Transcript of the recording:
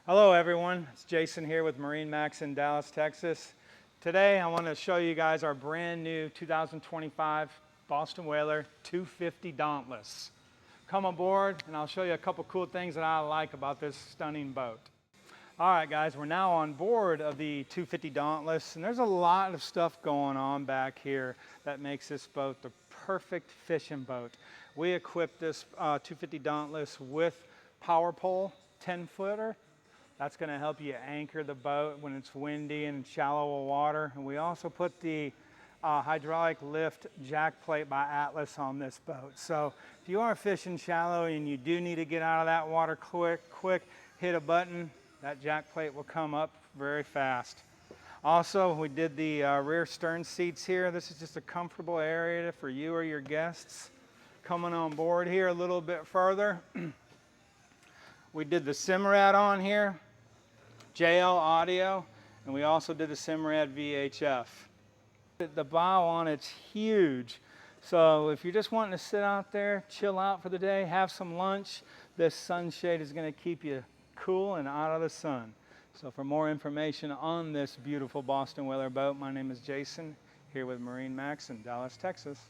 Hello everyone, it's Jason here with MarineMax in Dallas, Texas. Today I want to show you guys our brand new 2025 Boston Whaler 250 Dauntless. Come aboard and I'll show you a couple cool things that I like about this stunning boat. All right guys, we're now on board of the 250 Dauntless, and there's a lot of stuff going on back here that makes this boat the perfect fishing boat. We equipped this 250 Dauntless with power pole 10-footer. That's going to help you anchor the boat when it's windy and shallow water. And we also put the hydraulic lift jack plate by Atlas on this boat. So if you are fishing shallow and you do need to get out of that water quick, hit a button, that jack plate will come up very fast. Also, we did the rear stern seats here. This is just a comfortable area for you or your guests. Coming on board here a little bit further, we did the Simrad on here. JL audio, and we also did the Simrad VHF. The bow on it's huge, so if you're just wanting to sit out there, chill out for the day, have some lunch, this sunshade is going to keep you cool and out of the sun. So for more information on this beautiful Boston Whaler boat, my name is Jason, here with MarineMax in Dallas, Texas.